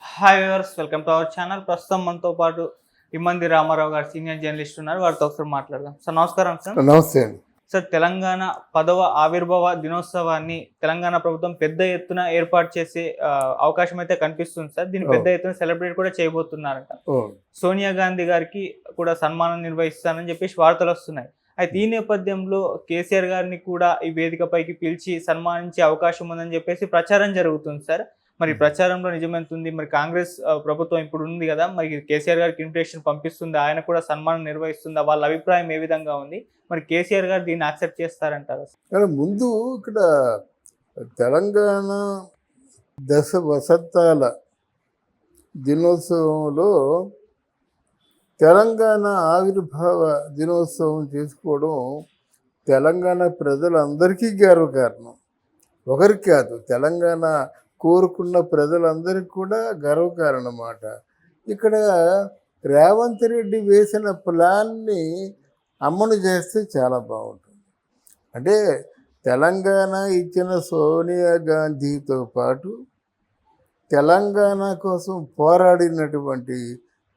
Hi viewers, welcome to our channel. ప్రస్తుతం మనతో పాటు ఇమ్మంది రామారావు గారు సీనియర్ జర్నలిస్ట్ ఉన్నారు. వారితో ఒకసారి మాట్లాడదాం. సార్ నమస్కారం సార్. నమస్తే అండి. సార్, తెలంగాణ 10వ ఆవిర్భావ దినోత్సవాన్ని తెలంగాణ ప్రభుత్వం పెద్ద ఎత్తున ఏర్పాటు చేసే అవకాశం అయితే కనిపిస్తుంది సార్. దీన్ని పెద్ద ఎత్తున సెలబ్రేట్ కూడా చేయబోతున్నారంట. సోనియా గాంధీ గారికి కూడా సన్మానం నిర్వహిస్తానని చెప్పేసి వార్తలు వస్తున్నాయి. అయితే ఈ నేపథ్యంలో కేసీఆర్ గారిని కూడా ఈ వేదికపైకి పిలిచి సన్మానించే అవకాశం ఉందని చెప్పేసి ప్రచారం జరుగుతుంది సార్. మరి ప్రచారంలో నిజమెంత ఉంది? మరి కాంగ్రెస్ ప్రభుత్వం ఇప్పుడు ఉంది కదా, మరి కేసీఆర్ గారికి ఇన్విటేషన్ పంపిస్తుంది, ఆయన కూడా సన్మానం నిర్వహిస్తుందా? వాళ్ళ అభిప్రాయం ఏ విధంగా ఉంది? మరి కేసీఆర్ గారు దీన్ని యాక్సెప్ట్ చేస్తారంటారా? కానీ ముందు ఇక్కడ తెలంగాణ దశ వసంతాల దినోత్సవంలో తెలంగాణ ఆవిర్భావ దినోత్సవం చేసుకోవడం తెలంగాణ ప్రజలందరికీ గర్వకారణం. ఒకరికి కాదు, తెలంగాణ కోరుకున్న ప్రజలందరికీ కూడా గర్వకారణం అన్నమాట. ఇక్కడ రేవంత్ రెడ్డి వేసిన ప్లాన్ని అమలు చేస్తే చాలా బాగుంటుంది. అంటే తెలంగాణ ఇచ్చిన సోనియా గాంధీతో పాటు తెలంగాణ కోసం పోరాడినటువంటి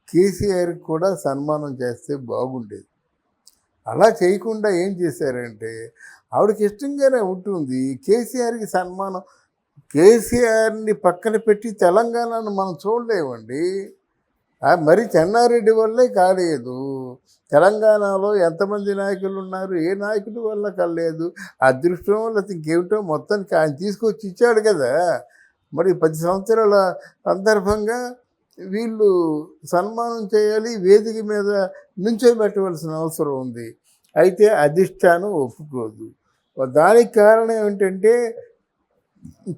కేసీఆర్కి కూడా సన్మానం చేస్తే బాగుండేది. అలా చేయకుండా ఏం చేశారంటే, ఆవిడకి ఇష్టంగానే ఉంటుంది కేసీఆర్కి సన్మానం. కేసీఆర్ని పక్కన పెట్టి తెలంగాణను మనం చూడలేమండి. మరి చెన్నారెడ్డి వల్లే కాలేదు. తెలంగాణలో ఎంతమంది నాయకులు ఉన్నారు, ఏ నాయకుడి వల్ల కాలేదు. అదృష్టం వల్ల ఇంకేమిటో మొత్తానికి ఆయన తీసుకొచ్చి ఇచ్చాడు కదా. మరి 10 సంవత్సరాల సందర్భంగా వీళ్ళు సన్మానం చేయాలి, వేదిక మీద నుంచోబెట్టవలసిన అవసరం ఉంది. అయితే అధిష్టానం ఒప్పుకోదు. దానికి కారణం ఏమిటంటే,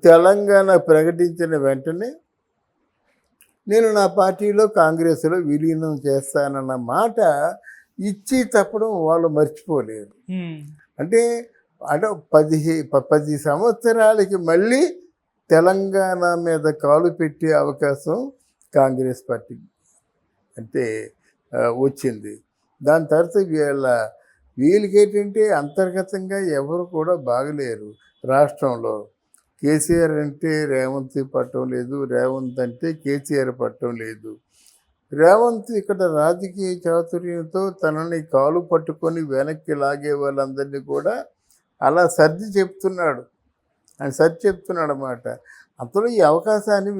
తెలంగాణ ప్రకటించిన వెంటనే నేను నా పార్టీలో కాంగ్రెస్లో విలీనం చేస్తానన్న మాట ఇచ్చి తప్పడం వాళ్ళు మర్చిపోలేరు. అంటే 10 సంవత్సరాలకి మళ్ళీ తెలంగాణ మీద కాలు పెట్టే అవకాశం కాంగ్రెస్ పార్టీ అంటే వచ్చింది. దాని తర్వాత వీళ్ళకేంటంటే అంతర్గతంగా ఎవరు కూడా బాగలేరు రాష్ట్రంలో. కేసీఆర్ అంటే రేవంత్ పట్టడం లేదు, రేవంత్ అంటే కేసీఆర్ పట్టడం లేదు. రేవంత్ ఇక్కడ రాజకీయ చాతుర్యంతో తనని కాలు పట్టుకొని వెనక్కి లాగే వాళ్ళందరినీ కూడా అలా సర్ది చెప్తున్నాడు. ఆయన సర్ది చెప్తున్నాడు అన్నమాట. అంతలో ఈ అవకాశాన్ని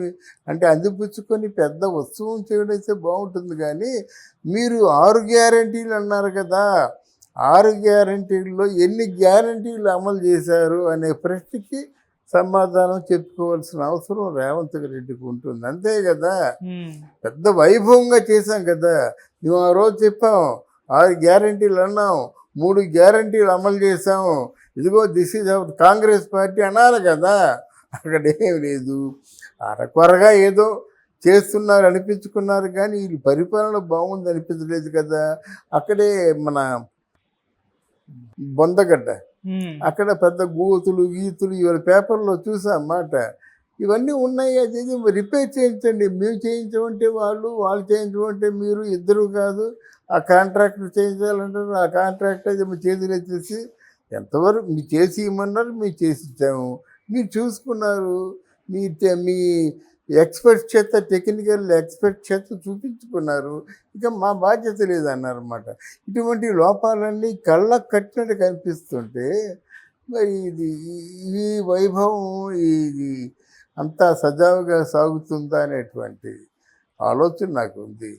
అంటే అందిపుచ్చుకొని పెద్ద ఉత్సవం చేయడైతే బాగుంటుంది. కానీ మీరు 6 గ్యారంటీలు అన్నారు కదా, 6 గ్యారంటీల్లో ఎన్ని గ్యారంటీలు అమలు చేశారు అనే ప్రశ్నకి సమాధానం చెప్పుకోవాల్సిన అవసరం రేవంత్ రెడ్డికి ఉంటుంది. అంతే కదా. పెద్ద వైభవంగా చేశాం కదా. మేము ఆ రోజు చెప్పాం 6 గ్యారంటీలు అన్నాం, 3 గ్యారంటీలు అమలు చేసాము, ఇదిగో this is our Congress party అన్నారు కదా. అక్కడ ఏం లేదు, అరకొరగా ఏదో చేస్తున్నారు అనిపించుకున్నారు, కానీ వీళ్ళు పరిపాలన బాగుంది అనిపించలేదు కదా. అక్కడే మన బొందగడ్డ అక్కడ పెద్ద గీతులు ఇవాళ పేపర్లో చూసామాట. ఇవన్నీ ఉన్నాయి. అది రిపేర్ చేయించండి. మేము చేయించమంటే వాళ్ళు చేయించమంటే మీరు, ఇద్దరు కాదు. ఆ కాంట్రాక్టర్ చేయించాలంటారు, ఆ కాంట్రాక్టర్ చేతులు ఎత్తేసి ఎంతవరకు మీరు చేసి ఇవ్వమన్నారు, మీరు చేసి ఇచ్చాము, మీరు చూసుకున్నారు, మీ ఎక్స్పర్ట్ చేత టెక్నికల్ ఎక్స్పర్ట్ చేత చూపించుకున్నారు, ఇక మా బాధ్యత లేదన్నారన్నమాట. ఇటువంటి లోపాలన్నీ కళ్ళకు కట్టినట్టు కనిపిస్తుంటే మరి ఈ వైభవం ఇది అంతా సజావుగా సాగుతుందా అనేటువంటి ఆలోచన నాకు ఉంది.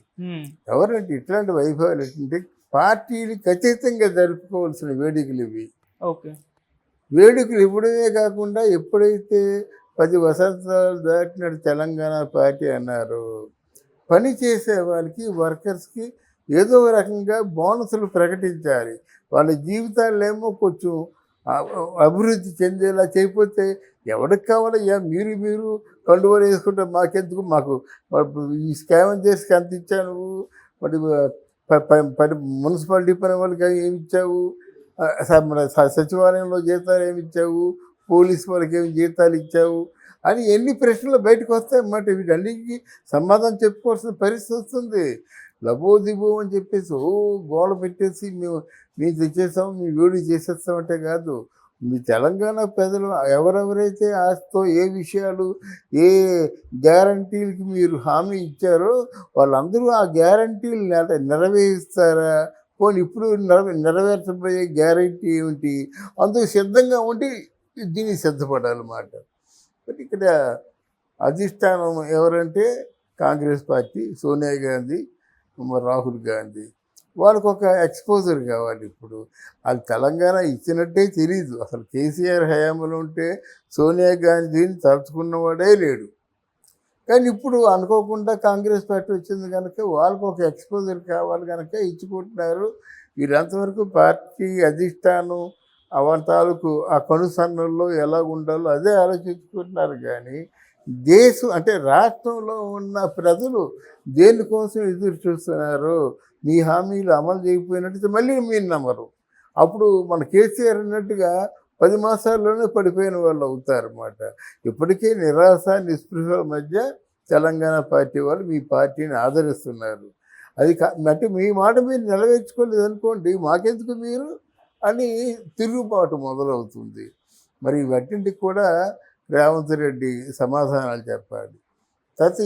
ఎవరంటే ఇట్లాంటి వైభవాలు ఏంటంటే పార్టీలు ఖచ్చితంగా జరుపుకోవాల్సిన వేడుకలు ఇవి. వేడుకలు ఇవ్వడమే కాకుండా ఎప్పుడైతే 10 వసంతాలు దాటినట్టు తెలంగాణ పార్టీ అన్నారు, పని చేసే వాళ్ళకి వర్కర్స్కి ఏదో రకంగా బోనసులు ప్రకటించాలి. వాళ్ళ జీవితాలేమో కొంచెం అభివృద్ధి చెందేలా చేయకపోతే ఎవరికి కావాలయ్యా, మీరు కండువలు వేసుకుంటే మాకెందుకు, మాకు ఈ స్కామ్ చేసి అంత ఇచ్చావు నువ్వు, మరి మున్సిపాలిటీ పని వాళ్ళకి ఏమి ఇచ్చావు, సచివాలయంలో జీతాలు ఏమి ఇచ్చావు, పోలీసు వాళ్ళకి ఏమి జీతాలు ఇచ్చావు అని ఎన్ని ప్రశ్నలు బయటకు వస్తాయన్నమాట. వీటన్నిటికీ సమాధానం చెప్పుకోవాల్సిన పరిస్థితి వస్తుంది. లబోదిబో అని చెప్పేసి గోడ పెట్టేసి మేము తెచ్చేస్తాం, మేము వేడి చేసేస్తామంటే కాదు. మీ తెలంగాణ ప్రజలు ఎవరెవరైతే ఆశతో ఏ విషయాలు ఏ గ్యారంటీలకి మీరు హామీ ఇచ్చారో వాళ్ళందరూ ఆ గ్యారంటీలు నెరవేరుస్తారా? పోనీ ఇప్పుడు నెరవేర్చబోయే గ్యారంటీ ఏమిటి? అందుకు సిద్ధంగా ఉండి దీనికి సిద్ధపడాలన్నమాట. బట్ ఇక్కడ అధిష్టానం ఎవరంటే కాంగ్రెస్ పార్టీ, సోనియా గాంధీ, రాహుల్ గాంధీ. వాళ్ళకు ఒక ఎక్స్పోజర్ కావాలి. ఇప్పుడు వాళ్ళు తెలంగాణ ఇచ్చినట్టే తెలియదు. అసలు కేసీఆర్ హయాంలో ఉంటే సోనియా గాంధీని తలుచుకున్నవాడే లేడు. కానీ ఇప్పుడు అనుకోకుండా కాంగ్రెస్ పార్టీ వచ్చింది కనుక వాళ్ళకు ఒక ఎక్స్పోజర్ కావాలి కనుక ఇచ్చుకుంటున్నారు. వీరంతవరకు పార్టీ అధిష్టానం తాలూకు ఆ కనుసన్నల్లో ఎలా ఉండాలో అదే ఆలోచించుకుంటున్నారు. కానీ దేశం అంటే రాష్ట్రంలో ఉన్న ప్రజలు దేనికోసం ఎదురు చూస్తున్నారు? మీ హామీలు అమలు చేయకపోయినట్టు మళ్ళీ మీరు నమ్మరు. అప్పుడు మన కేసీఆర్ అన్నట్టుగా 10 మాసాల్లోనే పడిపోయిన వాళ్ళు అవుతారన్నమాట. ఇప్పటికే నిరాశ నిస్పృహల మధ్య తెలంగాణ పార్టీ వాళ్ళు మీ పార్టీని ఆదరిస్తున్నారు. అది అంటే మీ మాట మీరు నెరవేర్చుకోలేదు అనుకోండి, మాకెందుకు మీరు అని తిరుగుబాటు మొదలవుతుంది. మరి వాటింటికి కూడా రేవంత్ రెడ్డి సమాధానాలు చెప్పాలి. తర్వాత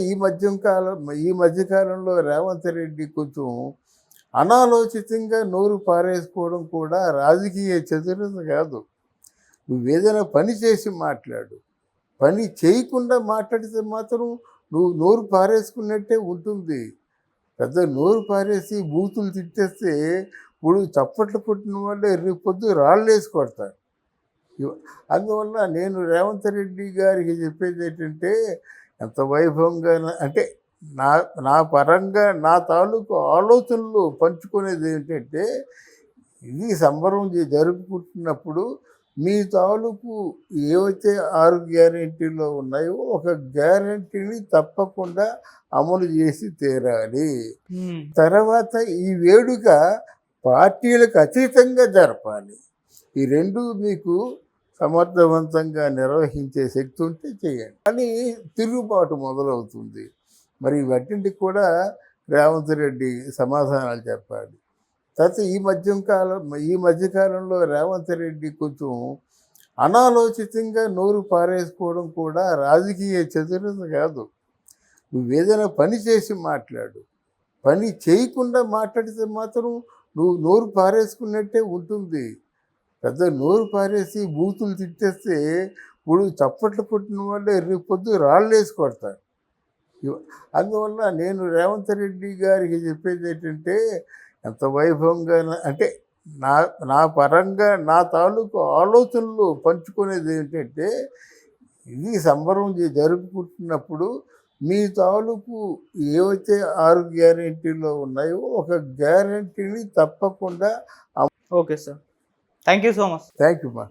ఈ మధ్యకాలంలో రేవంత్ రెడ్డి కొంచెం అనాలోచితంగా నోరు పారేసుకోవడం కూడా రాజకీయ చతురత కాదు. నువ్వేదైనా పని చేసి మాట్లాడు. పని చేయకుండా మాట్లాడితే మాత్రం నువ్వు నోరు పారేసుకున్నట్టే ఉంటుంది. పెద్ద నోరు పారేసి బూతులు తిట్టేస్తే ఇప్పుడు చప్పట్లు పుట్టిన వాళ్ళే రేపు పొద్దు రాళ్ళేసి కొడతారు. అందువల్ల నేను రేవంత్ రెడ్డి గారికి చెప్పేది ఏంటంటే, ఎంత వైభవంగా అంటే నా పరంగా నా తాలూకు ఆలోచనలు పంచుకునేది ఏంటంటే, ఇది సంబరం జరుపుకుంటున్నప్పుడు మీ తాలూకు ఏవైతే 6 గ్యారెంటీలో ఉన్నాయో ఒక గ్యారెంటీని తప్పకుండా అమలు చేసి తీరాలి. తర్వాత ఈ వేడుక పార్టీలకు అతీతంగా జరపాలి. ఈ రెండు మీకు సమర్థవంతంగా నిర్వహించే శక్తి ఉంటే చేయండి అని తిరుగుబాటు మొదలవుతుంది. మరి వాటింటికి కూడా రేవంత్ రెడ్డి సమాధానాలు చెప్పాలి. తర్వాత ఈ మధ్యకాలంలో రేవంత్ రెడ్డి కొంచెం అనాలోచితంగా నోరు పారేసుకోవడం కూడా రాజకీయ చతురత కాదు. నువ్వేదైనా పని చేసి మాట్లాడు. పని చేయకుండా మాట్లాడితే మాత్రం నువ్వు నోరు పారేసుకున్నట్టే ఉంటుంది. పెద్ద నోరు పారేసి బూతులు తిట్టేస్తే ఇప్పుడు చప్పట్లు పుట్టిన వాళ్ళే రేపు పొద్దు రాళ్ళేసి కొడతారు. అందువల్ల నేను రేవంత్ రెడ్డి గారికి చెప్పేది ఏంటంటే, ఎంత వైభవంగా అంటే నా పరంగా నా తాలూకు ఆలోచనలు పంచుకునేది ఏంటంటే, ఇది సంబరం జరుపుకుంటున్నప్పుడు మీ తాలూకు ఏవైతే 6 గ్యారెంటీలో ఉన్నాయో ఒక గ్యారెంటీని తప్పకుండా okay sir, thank you so much. Thank you మా.